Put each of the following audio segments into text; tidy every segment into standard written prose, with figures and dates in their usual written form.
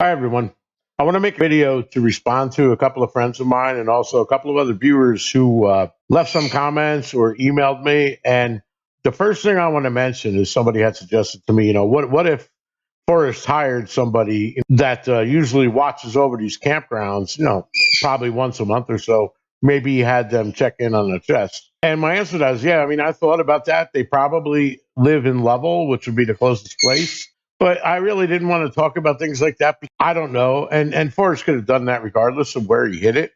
Hi, everyone. I want to make a video to respond to a couple of friends of mine and also a couple of other viewers who left some comments or emailed me. And the first thing I want to mention is somebody had suggested to me, what if Forrest hired somebody that usually watches over these campgrounds, probably once a month or so. Maybe he had them check in on the chest. And my answer to that is, yeah, I mean, I thought about that. They probably live in Lovell, which would be the closest place. But I really didn't want to talk about things like that. I don't know. And Forrest could have done that regardless of where he hit it.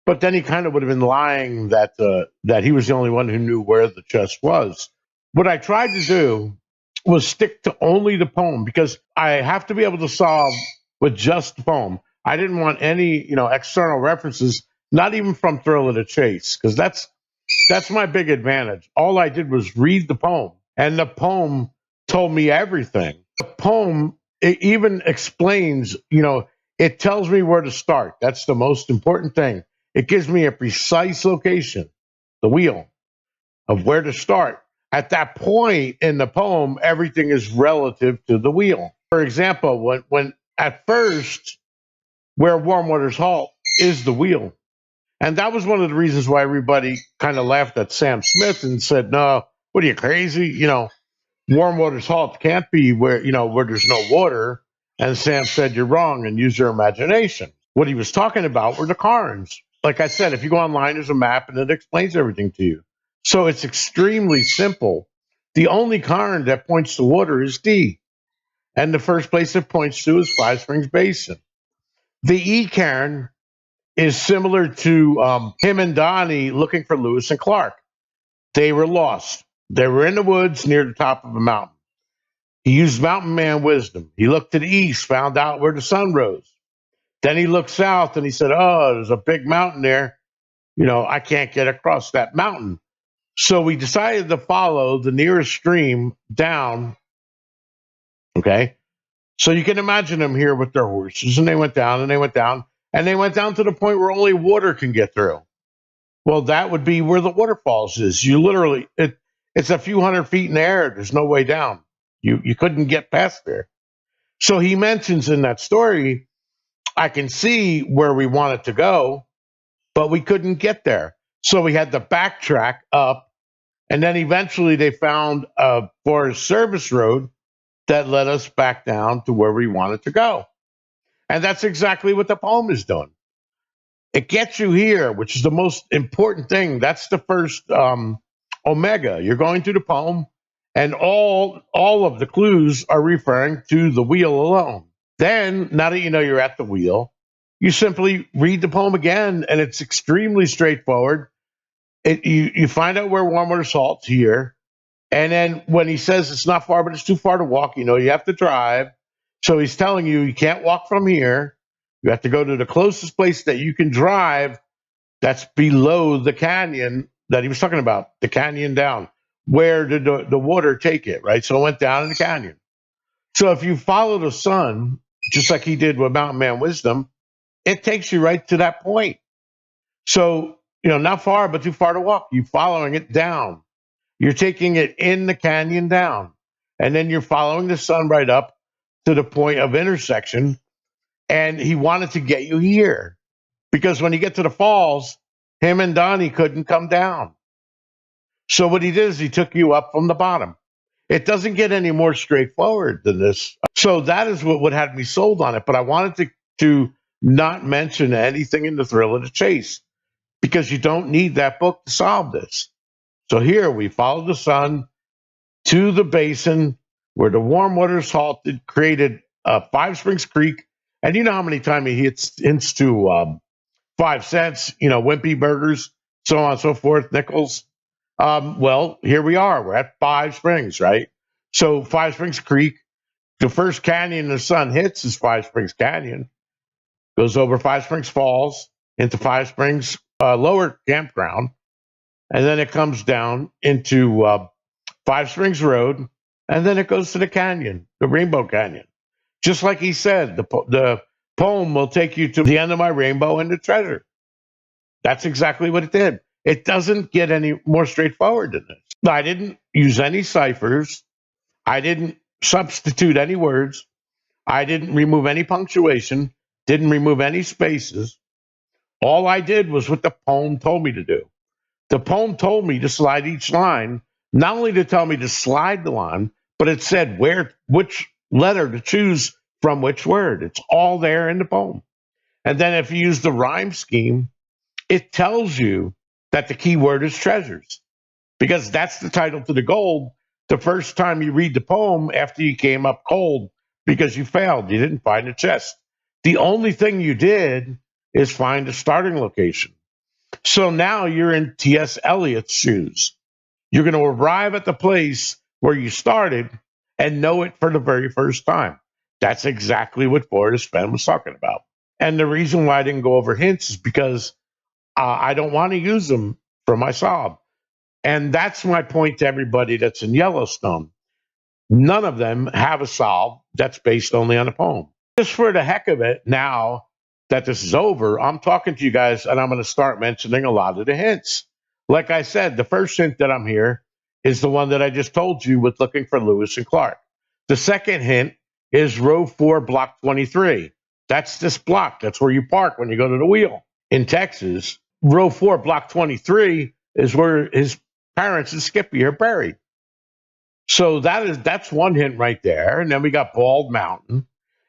But then he kind of would have been lying that he was the only one who knew where the chest was. What I tried to do was stick to only the poem because I have to be able to solve with just the poem. I didn't want any, external references, not even from Thrill of the Chase, because that's my big advantage. All I did was read the poem, and the poem told me everything. The poem, it even explains, it tells me where to start. That's the most important thing. It gives me a precise location, the wheel of where to start. At that point in the poem, everything is relative to the wheel. For example, when at first, where warm waters halt is the wheel. And that was one of the reasons why everybody kind of laughed at Sam Smith and said, "No, what are you crazy? Warm waters halt can't be where there's no water." And Sam said, "You're wrong, and use your imagination." What he was talking about were the Carns. Like I said, if you go online, there's a map and it explains everything to you. So it's extremely simple. The only Carn that points to water is D, and the first place it points to is Five Springs Basin. The E Cairn is similar to him and Donnie looking for Lewis and Clark. They were lost. They were in the woods near the top of a mountain. He used mountain man wisdom. He looked to the east, found out where the sun rose. Then he looked south and he said, "Oh, there's a big mountain there. I can't get across that mountain." So we decided to follow the nearest stream down. Okay. So you can imagine them here with their horses. And they went down and they went down and they went down to the point where only water can get through. Well, that would be where the waterfalls is. You literally, it's a few hundred feet in the air. There's no way down. You couldn't get past there. So he mentions in that story, I can see where we wanted to go, but we couldn't get there. So we had to backtrack up. And then eventually they found a Forest Service road that led us back down to where we wanted to go. And that's exactly what the poem is doing. It gets you here, which is the most important thing. That's the first omega. You're going through the poem, and all of the clues are referring to the wheel alone. Then, now that you know you're at the wheel, you simply read the poem again, and it's extremely straightforward. You find out where warm water salt's here, and then when he says it's not far, but it's too far to walk, you have to drive. So he's telling you can't walk from here. You have to go to the closest place that you can drive that's below the canyon that he was talking about, the canyon down. Where did the water take it, right? So it went down in the canyon. So if you follow the sun, just like he did with Mountain Man Wisdom, it takes you right to that point. So, not far, but too far to walk. You're following it down. You're taking it in the canyon down. And then you're following the sun right up to the point of intersection. And he wanted to get you here because when you get to the falls, him and Donnie couldn't come down. So what he did is he took you up from the bottom. It doesn't get any more straightforward than this. So that is what had me sold on it. But I wanted to not mention anything in the Thrill of the Chase because you don't need that book to solve this. So here we follow the sun to the basin where the warm waters halted, created Five Springs Creek. And you know how many times he hints to 5 cents, Wimpy burgers, so on and so forth, nickels. Well, here we are. We're at Five Springs, right? So Five Springs Creek, the first canyon the sun hits is Five Springs Canyon, goes over Five Springs Falls into Five Springs Lower Campground, and then it comes down into Five Springs Road, and then it goes to the canyon, the Rainbow Canyon. Just like he said, the poem will take you to the end of my rainbow and the treasure. That's exactly what it did. It doesn't get any more straightforward than this. I didn't use any ciphers. I didn't substitute any words. I didn't remove any punctuation, didn't remove any spaces. All I did was what the poem told me to do. The poem told me to slide each line, not only to tell me to slide the line, but it said which letter to choose from which word. It's all there in the poem. And then if you use the rhyme scheme, it tells you that the key word is treasures, because that's the title to the gold the first time you read the poem after you came up cold because you failed. You didn't find a chest. The only thing you did is find a starting location. So now you're in T.S. Eliot's shoes. You're going to arrive at the place where you started and know it for the very first time. That's exactly what Forrest Fenn was talking about. And the reason why I didn't go over hints is because I don't want to use them for my solve. And that's my point to everybody that's in Yellowstone. None of them have a solve that's based only on a poem. Just for the heck of it, now that this is over, I'm talking to you guys and I'm going to start mentioning a lot of the hints. Like I said, the first hint that I'm here is the one that I just told you with looking for Lewis and Clark. The second hint is row 4, block 23. That's this block. That's where you park when you go to the wheel. In Texas, row 4, block 23 is where his parents and Skippy are buried. So that's one hint right there. And then we got Bald Mountain.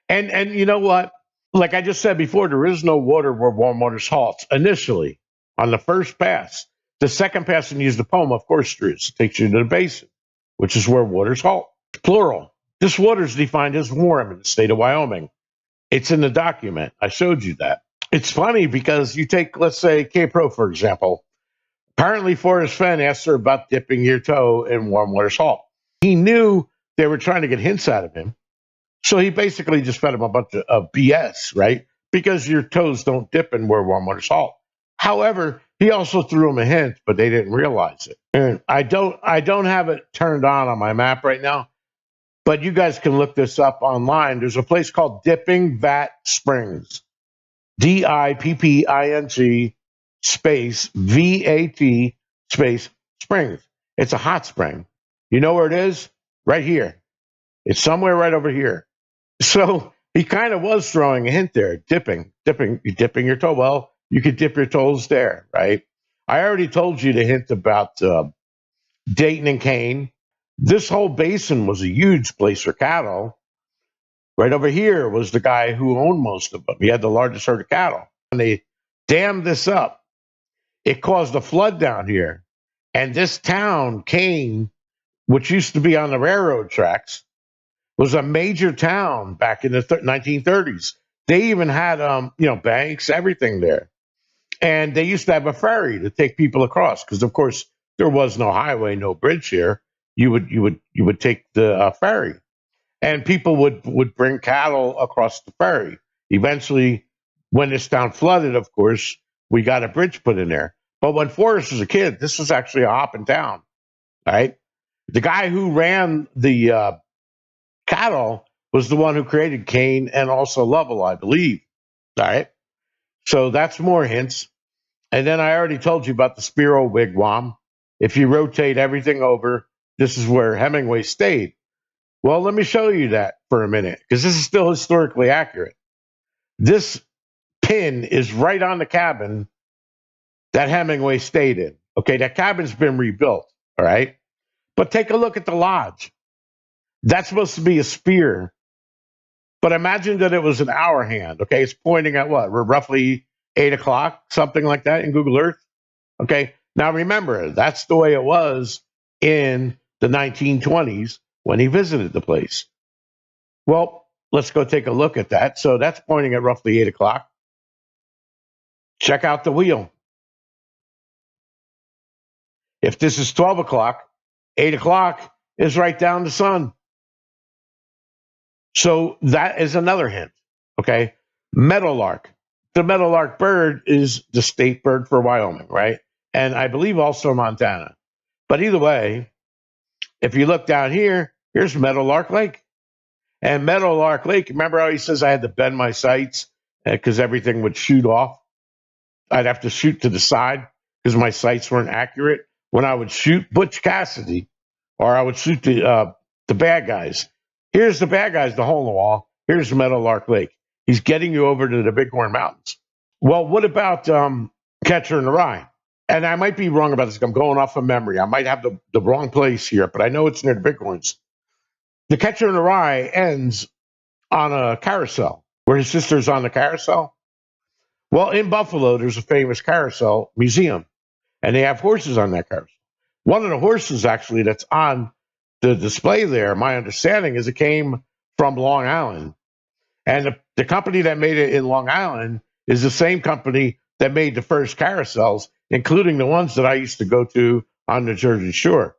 And you know what? Like I just said before, there is no water where warm waters halts initially on the first pass. The second pass and use the poem, of course, there is. It takes you to the basin, which is where waters halt. Plural. This water is defined as warm in the state of Wyoming. It's in the document. I showed you that. It's funny because you take, let's say, K-Pro, for example. Apparently, Forrest Fenn asked her about dipping your toe in warm water salt. He knew they were trying to get hints out of him. So he basically just fed him a bunch of BS, right? Because your toes don't dip in warm water salt. However, he also threw him a hint, but they didn't realize it. And I don't have it turned on my map right now, but you guys can look this up online. There's a place called Dipping Vat Springs. Dipping space VAT space springs. It's a hot spring. You know where it is? Right here. It's somewhere right over here. So he kind of was throwing a hint there. Dipping your toe. Well, you could dip your toes there, right? I already told you the hint about Dayton and Kane. This whole basin was a huge place for cattle. Right over here was the guy who owned most of them. He had the largest herd of cattle. And they dammed this up. It caused a flood down here. And this town, Kane, which used to be on the railroad tracks, was a major town back in the 1930s. They even had, banks, everything there. And they used to have a ferry to take people across because, of course, there was no highway, no bridge here. You would take the ferry, and people would bring cattle across the ferry. Eventually, when this town flooded, of course, we got a bridge put in there. But when Forrest was a kid, this was actually a hopping town, right? The guy who ran the cattle was the one who created Kane and also Lovell, I believe. All right. So that's more hints. And then I already told you about the Spiro Wigwam. If you rotate everything over, this is where Hemingway stayed. Well, let me show you that for a minute because this is still historically accurate. This pin is right on the cabin that Hemingway stayed in. Okay, that cabin's been rebuilt. All right. But take a look at the lodge. That's supposed to be a spear. But imagine that it was an hour hand. Okay, it's pointing at what? We're roughly 8 o'clock, something like that in Google Earth. Okay, now remember, that's the way it was in the 1920s when he visited the place. Well, let's go take a look at that. So that's pointing at roughly 8 o'clock. Check out the wheel. If this is 12 o'clock, 8 o'clock is right down the sun. So that is another hint. Okay. Meadowlark. The meadowlark bird is the state bird for Wyoming, right? And I believe also Montana. But either way, if you look down here, here's Meadowlark Lake. And Meadowlark Lake, remember how he says I had to bend my sights because everything would shoot off? I'd have to shoot to the side because my sights weren't accurate. When I would shoot Butch Cassidy or I would shoot the bad guys. Here's the bad guys, the hole in the wall. Here's Meadowlark Lake. He's getting you over to the Bighorn Mountains. Well, what about Catcher in the Rye? And I might be wrong about this. I'm going off of memory. I might have the wrong place here, but I know it's near the Bighorns. The Catcher in the Rye ends on a carousel where his sister's on the carousel. Well, in Buffalo, there's a famous carousel museum, and they have horses on that carousel. One of the horses, actually, that's on the display there, my understanding is it came from Long Island. And the company that made it in Long Island is the same company that made the first carousels, including the ones that I used to go to on the Jersey Shore.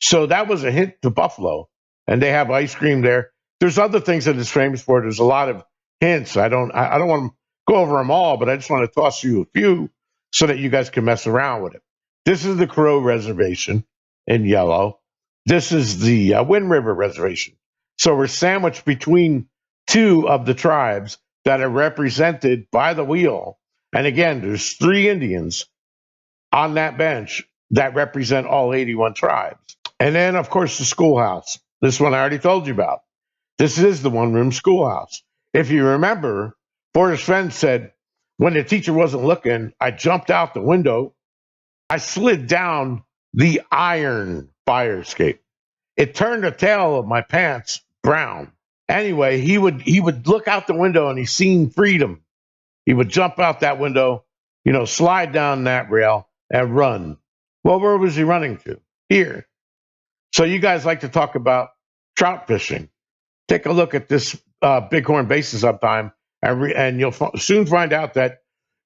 So that was a hint to Buffalo, and they have ice cream there. There's other things that it's famous for. There's a lot of hints. I don't want to go over them all, but I just want to toss you a few so that you guys can mess around with it. This is the Crow Reservation in yellow. This is the Wind River Reservation. So we're sandwiched between two of the tribes that are represented by the wheel. And again, there's 3 Indians on that bench that represent all 81 tribes. And then, of course, the schoolhouse. This one I already told you about. This is the one-room schoolhouse. If you remember, Forrest Fenn said, when the teacher wasn't looking, I jumped out the window. I slid down the iron fire escape. It turned the tail of my pants brown. Anyway, he would look out the window and he seen freedom. He would jump out that window, slide down that rail and run. Well, where was he running to? Here. So you guys like to talk about trout fishing. Take a look at this Bighorn Basin sometime, and you'll soon find out that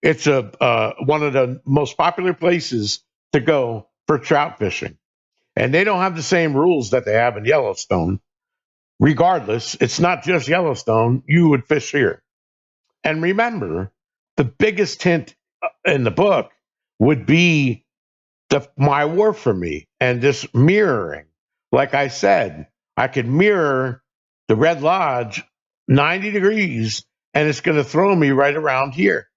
it's one of the most popular places to go for trout fishing. And they don't have the same rules that they have in Yellowstone. Regardless, it's not just Yellowstone. You would fish here. And remember, the biggest hint in the book would be my war for me and this mirroring. Like I said, I could mirror the Red Lodge 90 degrees and it's going to throw me right around here,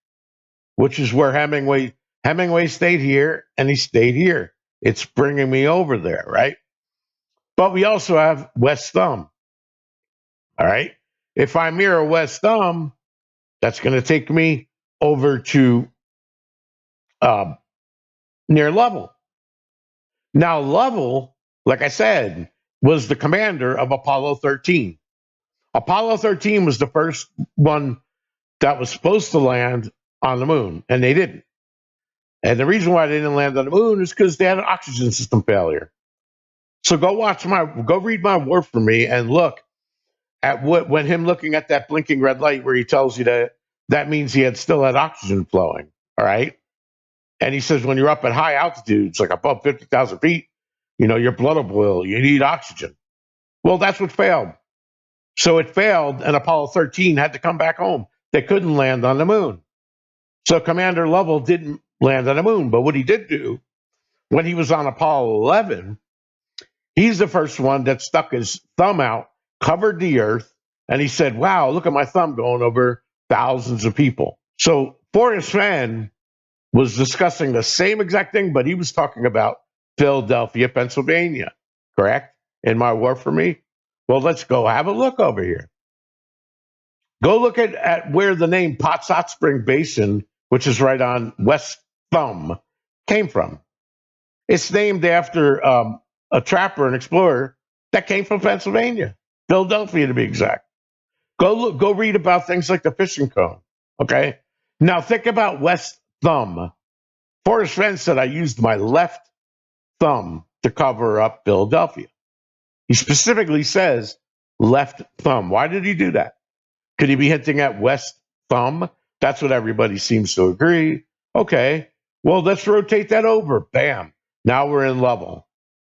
which is where Hemingway stayed here and he stayed here. It's bringing me over there, right? But we also have West Thumb. All right. If I mirror West Thumb, that's going to take me over to near Lovell. Now, Lovell, like I said, was the commander of Apollo 13. Apollo 13 was the first one that was supposed to land on the moon, and they didn't. And the reason why they didn't land on the moon is because they had an oxygen system failure. So go read my War for Me and look at when him looking at that blinking red light where he tells you that means he still had oxygen flowing. All right. And he says when you're up at high altitudes, like above 50,000 feet, your blood will boil. You need oxygen. Well, that's what failed. So it failed, and Apollo 13 had to come back home. They couldn't land on the moon. So Commander Lovell didn't land on the moon. But what he did do, when he was on Apollo 11, he's the first one that stuck his thumb out, covered the Earth, and he said, wow, look at my thumb going over thousands of people. So Forrest Fenn was discussing the same exact thing, but he was talking about Philadelphia, Pennsylvania, correct? In my War for Me? Well, let's go have a look over here. Go look at where the name Potts Hot Spring Basin, which is right on West Thumb, came from. It's named after a trapper and explorer that came from Pennsylvania, Philadelphia to be exact. Go read about things like the fishing cone. Okay. Now think about West Thumb. Forrest Fenn said I used my left thumb to cover up Philadelphia. He specifically says left thumb. Why did he do that? Could he be hinting at West Thumb? That's what everybody seems to agree. Okay, well, let's rotate that over. Bam. Now we're in Lovell.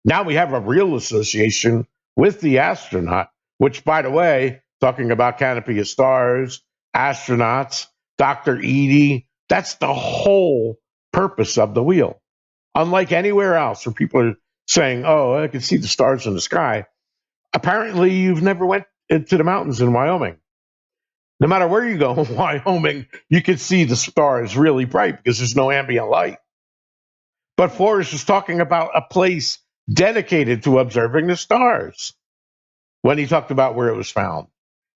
Now we have a real association with the astronaut, which, by the way, talking about Canopy of Stars, astronauts, Dr. Edie, that's the whole purpose of the wheel. Unlike anywhere else where people are saying, oh, I can see the stars in the sky. Apparently, you've never went into the mountains in Wyoming. No matter where you go in Wyoming, you can see the stars really bright because there's no ambient light. But Forrest is talking about a place dedicated to observing the stars when he talked about where it was found.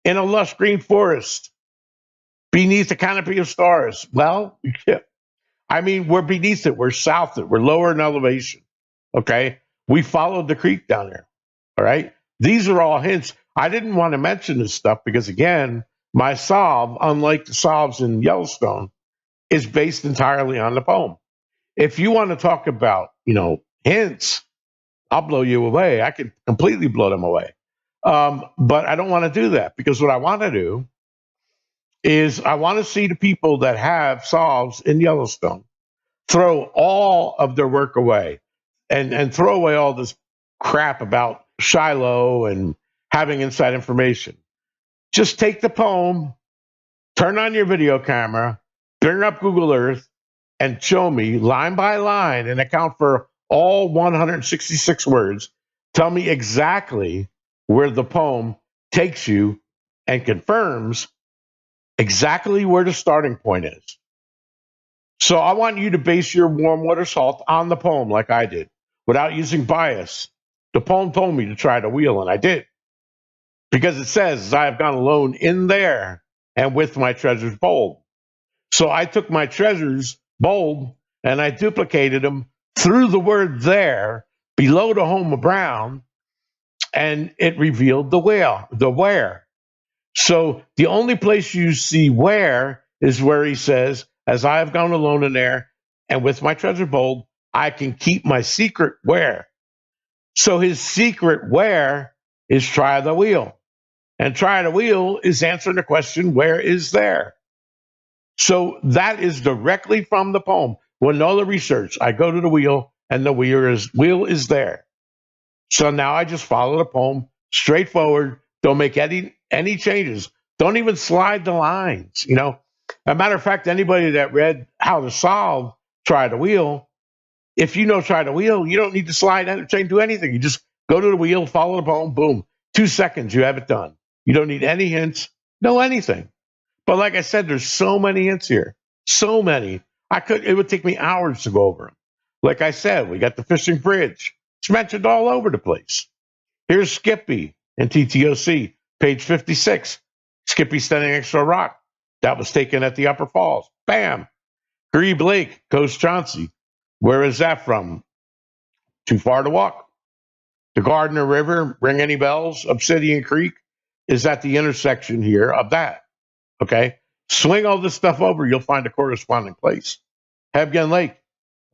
in a lush green forest beneath a canopy of stars. Well, yeah, I mean, we're beneath it. We're south it. We're lower in elevation. Okay. We followed the creek down there. All right. These are all hints. I didn't want to mention this stuff because, again, my solve, unlike the solves in Yellowstone, is based entirely on the poem. If you want to talk about, hints, I'll blow you away. I could completely blow them away. But I don't want to do that because what I want to do is I want to see the people that have solves in Yellowstone throw all of their work away and throw away all this crap about Shiloh and having inside information. Just take the poem, turn on your video camera, bring up Google Earth, and show me line by line and account for all 166 words. Tell me exactly where the poem takes you and confirms exactly where the starting point is. So I want you to base your warm water salt on the poem like I did, without using bias. The poem told me to try the wheel, and I did. Because it says, I have gone alone in there and with my treasures bold. So I took my treasures bold and I duplicated them through the word there below the home of Brown, and it revealed the where. So the only place you see where is where he says, as I have gone alone in there and with my treasure bold, I can keep my secret where. So his secret where is try the wheel. And try the wheel is answering the question, where is there? So that is directly from the poem. When all the research, I go to the wheel and the wheel is there. So now I just follow the poem straightforward. Don't make any changes. Don't even slide the lines. A matter of fact, anybody that read How to Solve Try the Wheel, if you know Try the Wheel, you don't need to slide and change do anything. You just go to the wheel, follow the poem, boom, 2 seconds, you have it done. You don't need any hints, no anything. But like I said, there's so many hints here, so many. It would take me hours to go over them. Like I said, we got the fishing bridge. It's mentioned all over the place. Here's Skippy in TTOC, page 56. Skippy standing next to a rock. That was taken at the Upper Falls. Bam. Grebe Lake, Coast Chauncey. Where is that from? Too far to walk. The Gardner River, ring any bells? Obsidian Creek is at the intersection here of that. Okay. Swing all this stuff over, you'll find a corresponding place. Hebgen Lake.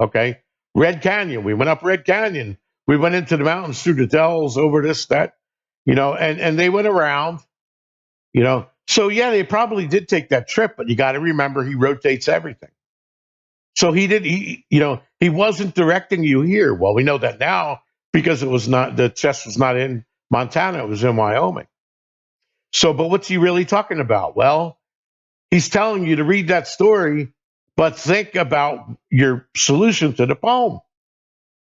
Okay. Red Canyon. We went up Red Canyon. We went into the mountains through the dells, over this, that, and they went around. So yeah, they probably did take that trip, but you got to remember he rotates everything. So he wasn't directing you here. Well, we know that now because the chest was not in Montana, it was in Wyoming. So, but what's he really talking about? Well, he's telling you to read that story, but think about your solution to the poem.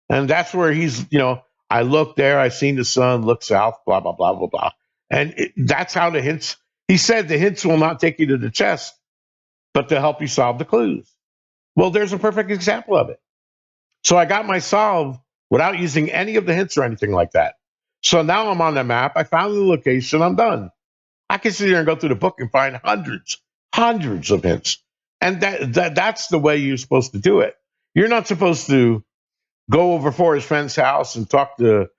And that's where I look there, I seen the sun, look south, blah, blah, blah, blah, blah. And that's how he said the hints will not take you to the chest, but to help you solve the clues. Well, there's a perfect example of it. So I got my solve without using any of the hints or anything like that. So now I'm on the map. I found the location. I'm done. I can sit here and go through the book and find hundreds of hints. And that's the way you're supposed to do it. You're not supposed to go over Forrest Fenn's house and talk to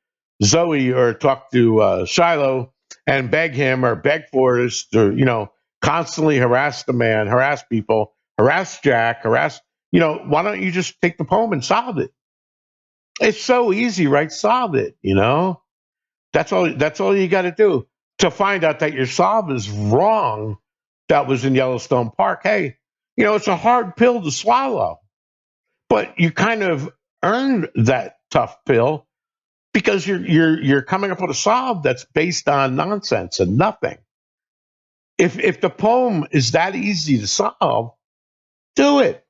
Zoe or talk to Shiloh and beg him or beg Forrest or, constantly harass the man, harass people, harass Jack, why don't you just take the poem and solve it? It's so easy, right? Solve it, That's all you got to do to find out that your solve is wrong. That was in Yellowstone Park. Hey, it's a hard pill to swallow, but you kind of earned that tough pill because you're coming up with a solve that's based on nonsense and nothing. If the poem is that easy to solve, do it.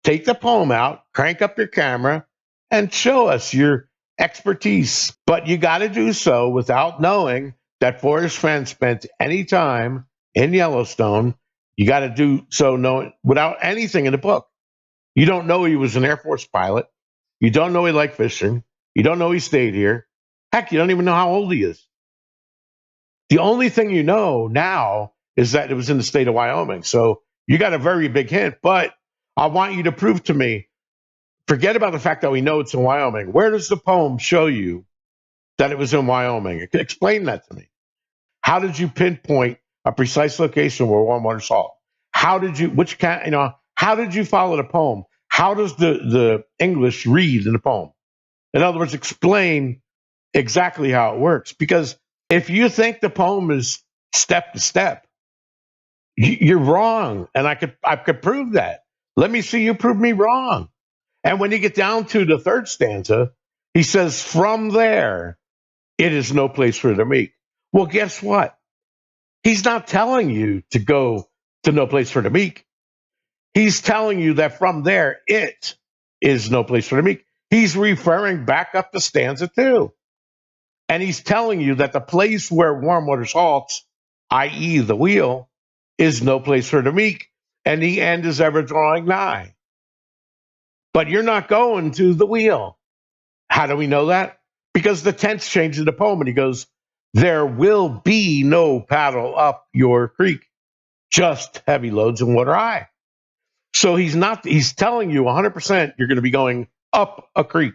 Take the poem out, crank up your camera, and show us your expertise. But you got to do so without knowing that Forrest Fenn spent any time in Yellowstone. You got to do so without anything in the book. You don't know he was an Air Force pilot. You don't know he liked fishing. You don't know he stayed here. Heck, you don't even know how old he is. The only thing you know now is that it was in the state of Wyoming. So you got a very big hint, but I want you to prove to me, forget about the fact that we know it's in Wyoming. Where does the poem show you that it was in Wyoming? Explain that to me. How did you pinpoint a precise location where warm water salt? How did you, how did you follow the poem? How does the English read in the poem? In other words, explain exactly how it works. Because if you think the poem is step to step, you're wrong. And I could prove that. Let me see you prove me wrong. And when you get down to the third stanza, he says, from there, it is no place for the meek. Well, guess what? He's not telling you to go to no place for the meek. He's telling you that from there, it is no place for the meek. He's referring back up to stanza two. And he's telling you that the place where warm water halts, i.e., the wheel, is no place for the meek, and the end is ever drawing nigh. But you're not going to the wheel. How do we know that? Because the tense changes in the poem, and he goes, there will be no paddle up your creek, just heavy loads and water high. So he's telling you 100% you're going to be going up a creek.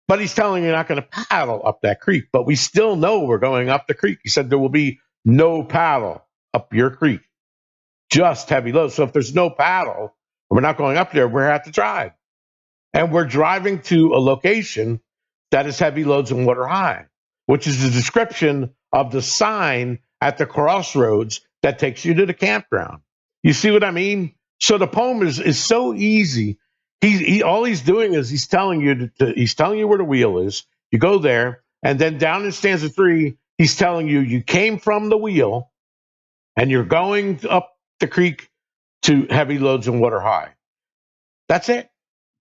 But he's telling you you're not going to paddle up that creek. But we still know we're going up the creek. He said there will be no paddle up your creek, just heavy loads. So if there's no paddle, and we're not going up there, we're at the drive. And we're driving to a location that is heavy loads and water high, which is the description of the sign at the crossroads that takes you to the campground. You see what I mean? So the poem is so easy. All he's doing is he's telling you he's telling you where the wheel is. You go there, and then down in stanza three, he's telling you you came from the wheel, and you're going up the creek to heavy loads and water high. That's it.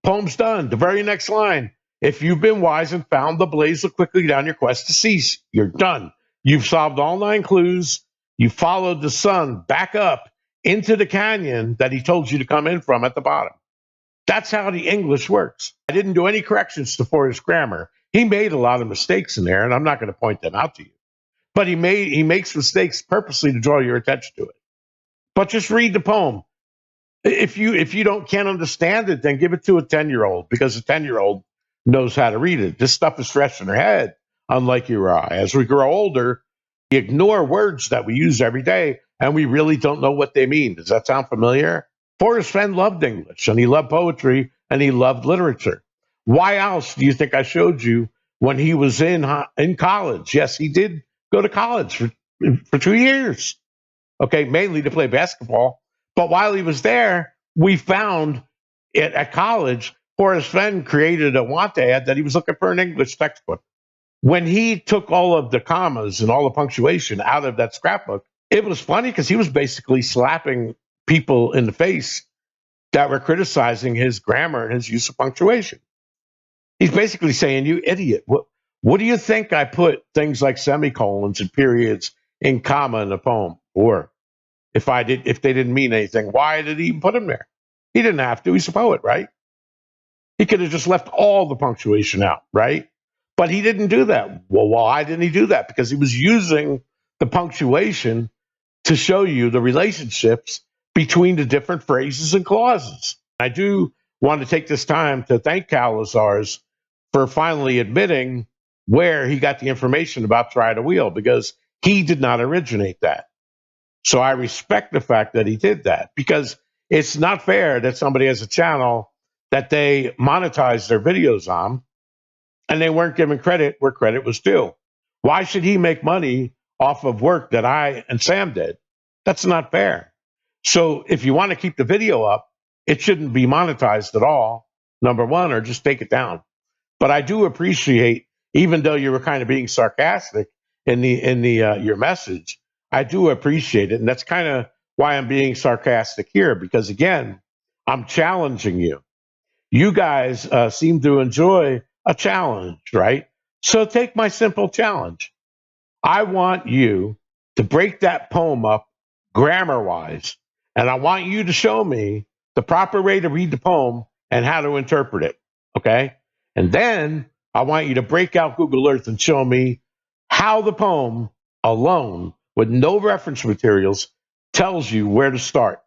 Poem's done. The very next line. If you've been wise and found the blaze, look quickly down your quest to cease. You're done. You've solved all 9 clues. You followed the sun back up into the canyon that he told you to come in from at the bottom. That's how the English works. I didn't do any corrections to Forrest's grammar. He made a lot of mistakes in there, and I'm not going to point them out to you. But he makes mistakes purposely to draw your attention to it. But just read the poem. If you can't understand it, then give it to a 10-year-old, because a 10-year-old knows how to read it. This stuff is fresh in their head, unlike you or I. As we grow older, we ignore words that we use every day, and we really don't know what they mean. Does that sound familiar? Forrest Fenn loved English, and he loved poetry, and he loved literature. Why else do you think I showed you when he was in college? Yes, he did go to college for 2 years. Okay, mainly to play basketball. But while he was there, we found it at college. Forrest Fenn created a want ad that he was looking for an English textbook. When he took all of the commas and all the punctuation out of that scrapbook, it was funny because he was basically slapping people in the face that were criticizing his grammar and his use of punctuation. He's basically saying, you idiot. What do you think I put things like semicolons and periods in comma in the poem for? If they didn't mean anything, why did he even put them there? He didn't have to. He's a poet, right? He could have just left all the punctuation out, right? But he didn't do that. Well, why didn't he do that? Because he was using the punctuation to show you the relationships between the different phrases and clauses. I do want to take this time to thank Cal Lazars for finally admitting where he got the information about try the wheel, because he did not originate that. So I respect the fact that he did that, because it's not fair that somebody has a channel that they monetize their videos on and they weren't given credit where credit was due. Why should he make money off of work that I and Sam did? That's not fair. So if you want to keep the video up, it shouldn't be monetized at all, number one, or just take it down. But I do appreciate, even though you were kind of being sarcastic in the your message, I do appreciate it, and that's kind of why I'm being sarcastic here. Because again, I'm challenging you. You guys seem to enjoy a challenge, right? So take my simple challenge. I want you to break that poem up grammar wise, and I want you to show me the proper way to read the poem and how to interpret it. Okay. And then I want you to break out Google Earth and show me how the poem alone with no reference materials tells you where to start?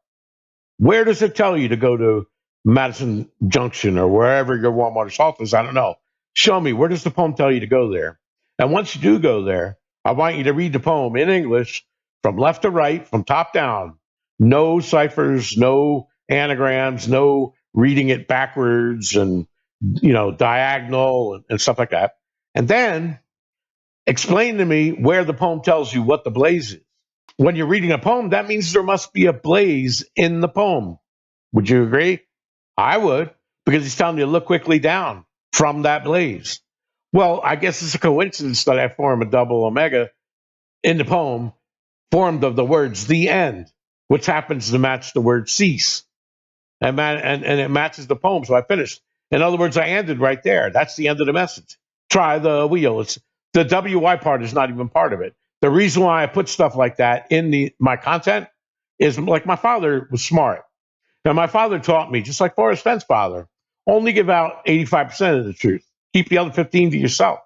Where does it tell you to go to Madison Junction or wherever your warm water salt is? I don't know. Show me. Where does the poem tell you to go there? And once you do go there, I want you to read the poem in English from left to right, from top down. No ciphers, no anagrams, no reading it backwards and diagonal and stuff like that. And then explain to me where the poem tells you what the blaze is. When you're reading a poem, that means there must be a blaze in the poem. Would you agree? I would, because he's telling you to look quickly down from that blaze. Well, I guess it's a coincidence that I form a double omega in the poem formed of the words the end, which happens to match the word cease. And it matches the poem, so I finished. In other words, I ended right there. That's the end of the message. Try the wheel. It's the WY part is not even part of it. The reason why I put stuff like that in my content is like my father was smart. Now, my father taught me, just like Forrest Fenn's father, only give out 85% of the truth. Keep the other 15 to yourself.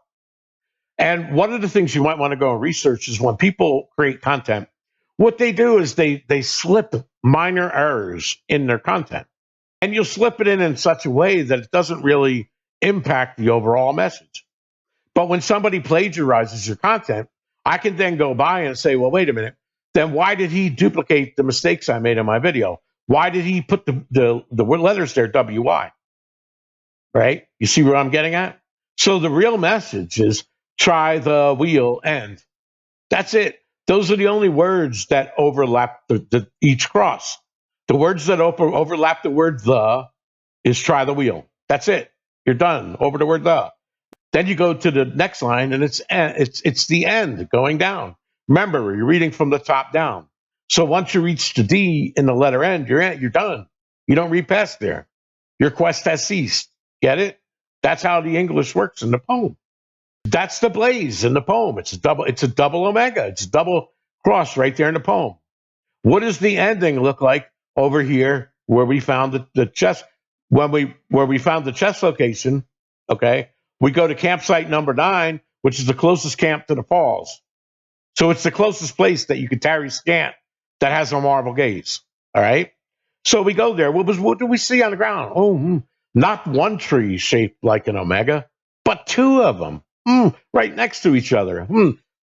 And one of the things you might want to go and research is when people create content, what they do is they slip minor errors in their content. And you'll slip it in such a way that it doesn't really impact the overall message. But when somebody plagiarizes your content, I can then go by and say, well, wait a minute. Then why did he duplicate the mistakes I made in my video? Why did he put the letters there, WY? Right? You see where I'm getting at? So the real message is try the wheel end. That's it. Those are the only words that overlap each cross. The words that overlap the word the is try the wheel. That's it. You're done. Over the word the. Then you go to the next line, and it's the end going down. Remember, you're reading from the top down. So once you reach the D in the letter end, you're done. You don't read past there. Your quest has ceased. Get it? That's how the English works in the poem. That's the blaze in the poem. It's a double omega. It's a double cross right there in the poem. What does the ending look like over here where we found the chest? Where we found the chest location, okay, we go to campsite number 9, which is the closest camp to the falls. So it's the closest place that you could tarry scant that has a marble gaze. All right. So we go there. What do we see on the ground? Oh, not one tree shaped like an omega, but 2 of them right next to each other.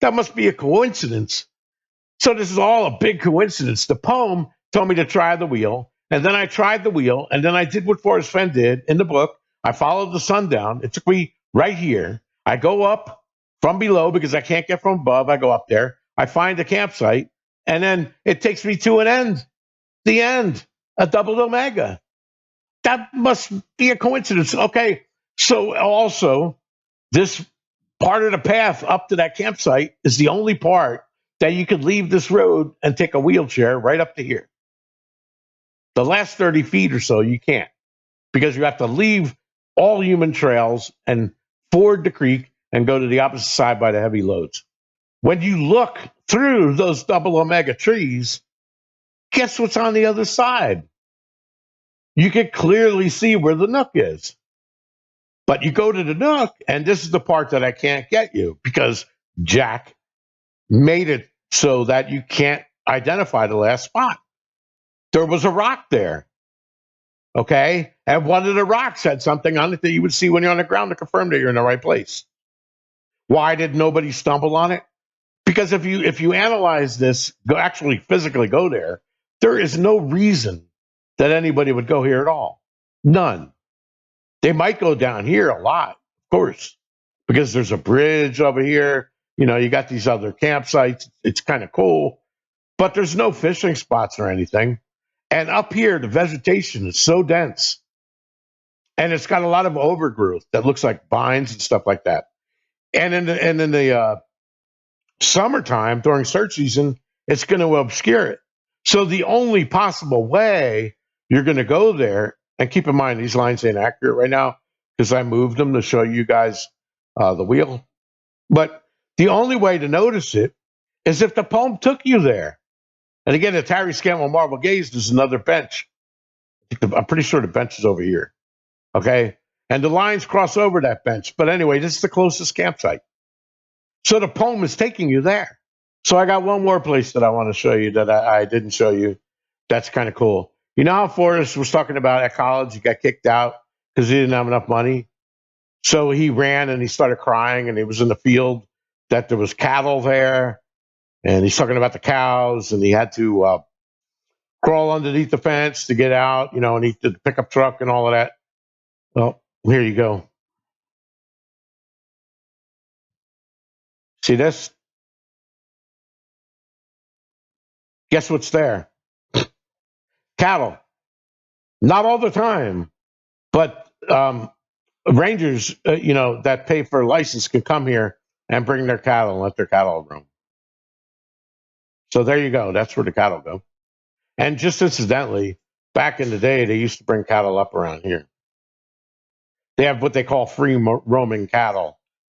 That must be a coincidence. So this is all a big coincidence. The poem told me to try the wheel, and then I tried the wheel, and then I did what Forrest Fenn did in the book. I followed the sun down. It took me right here. I go up from below because I can't get from above. I go up there. I find a campsite, and then it takes me to an end. The end, a double omega. That must be a coincidence. Okay, so also this part of the path up to that campsite is the only part that you could leave this road and take a wheelchair right up to here. The last 30 feet or so, you can't, because you have to leave all human trails and ford the creek and go to the opposite side by the heavy loads. When you look through those double omega trees, guess what's on the other side? You can clearly see where the nook is. But you go to the nook, and this is the part that I can't get you, because Jack made it so that you can't identify the last spot. There was a rock there, okay? And one of the rocks had something on it that you would see when you're on the ground to confirm that you're in the right place. Why did nobody stumble on it? Because if you analyze this, actually physically go there, there is no reason that anybody would go here at all. None. They might go down here a lot, of course, because there's a bridge over here. You got these other campsites. It's kind of cool, but there's no fishing spots or anything. And up here, the vegetation is so dense, and it's got a lot of overgrowth that looks like vines and stuff like that. And in the summertime, during search season, it's going to obscure it. So the only possible way you're going to go there, and keep in mind these lines ain't accurate right now because I moved them to show you guys the wheel. But the only way to notice it is if the poem took you there. And again, the Tarry Scanlon Marble Gaze is another bench. I'm pretty sure the bench is over here. Okay? And the lines cross over that bench. But anyway, this is the closest campsite. So the poem is taking you there. So I got one more place that I want to show you that I didn't show you. That's kind of cool. You know how Forrest was talking about at college, he got kicked out because he didn't have enough money. So he ran and he started crying, and he was in the field that there was cattle there, and he's talking about the cows, and he had to crawl underneath the fence to get out, and he did the pickup truck and all of that. Well, here you go. See this? Guess what's there? Cattle. Not all the time, but rangers, that pay for a license can come here and bring their cattle and let their cattle roam. So there you go. That's where the cattle go. And just incidentally, back in the day, they used to bring cattle up around here. They have what they call free roaming cattle.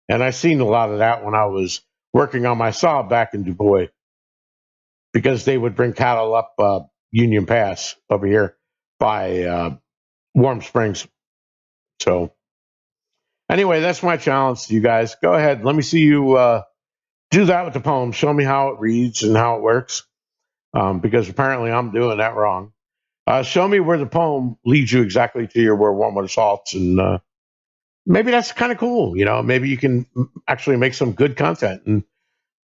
And I seen a lot of that when I was working on my saw back in Du Bois, because they would bring cattle up Union Pass over here by Warm Springs. So anyway, that's my challenge to you guys. Go ahead. Let me see you do that with the poem. Show me how it reads and how it works, because apparently I'm doing that wrong. Show me where the poem leads you exactly to your where warm with salts, and maybe that's kind of cool. Maybe you can actually make some good content,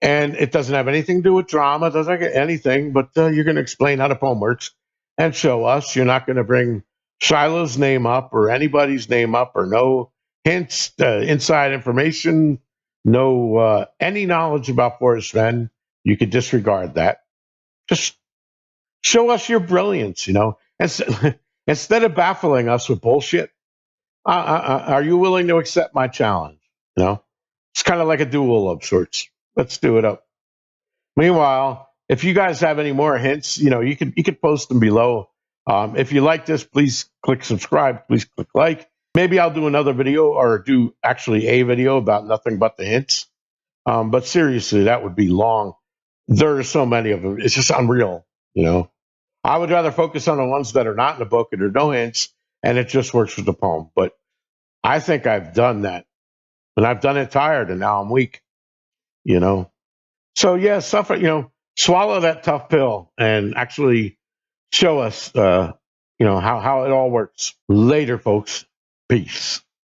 and it doesn't have anything to do with drama, doesn't have anything, but you're going to explain how the poem works and show us. You're not going to bring Shiloh's name up or anybody's name up, or no hints, inside information, no any knowledge about Forrest Fenn. You could disregard that. Just show us your brilliance, And instead of baffling us with bullshit, are you willing to accept my challenge? It's kind of like a duel of sorts. Let's do it up. Meanwhile, if you guys have any more hints, you could post them below. If you like this, please click subscribe. Please click like. Maybe I'll do another video, or do actually a video about nothing but the hints. But seriously, that would be long. There are so many of them. It's just unreal. I would rather focus on the ones that are not in the book and there are no hints, and it just works with the poem. But I think I've done that, and I've done it tired, and now I'm weak. You know. So yeah, suffer. Swallow that tough pill and actually show us, how it all works. Later, folks. Peace.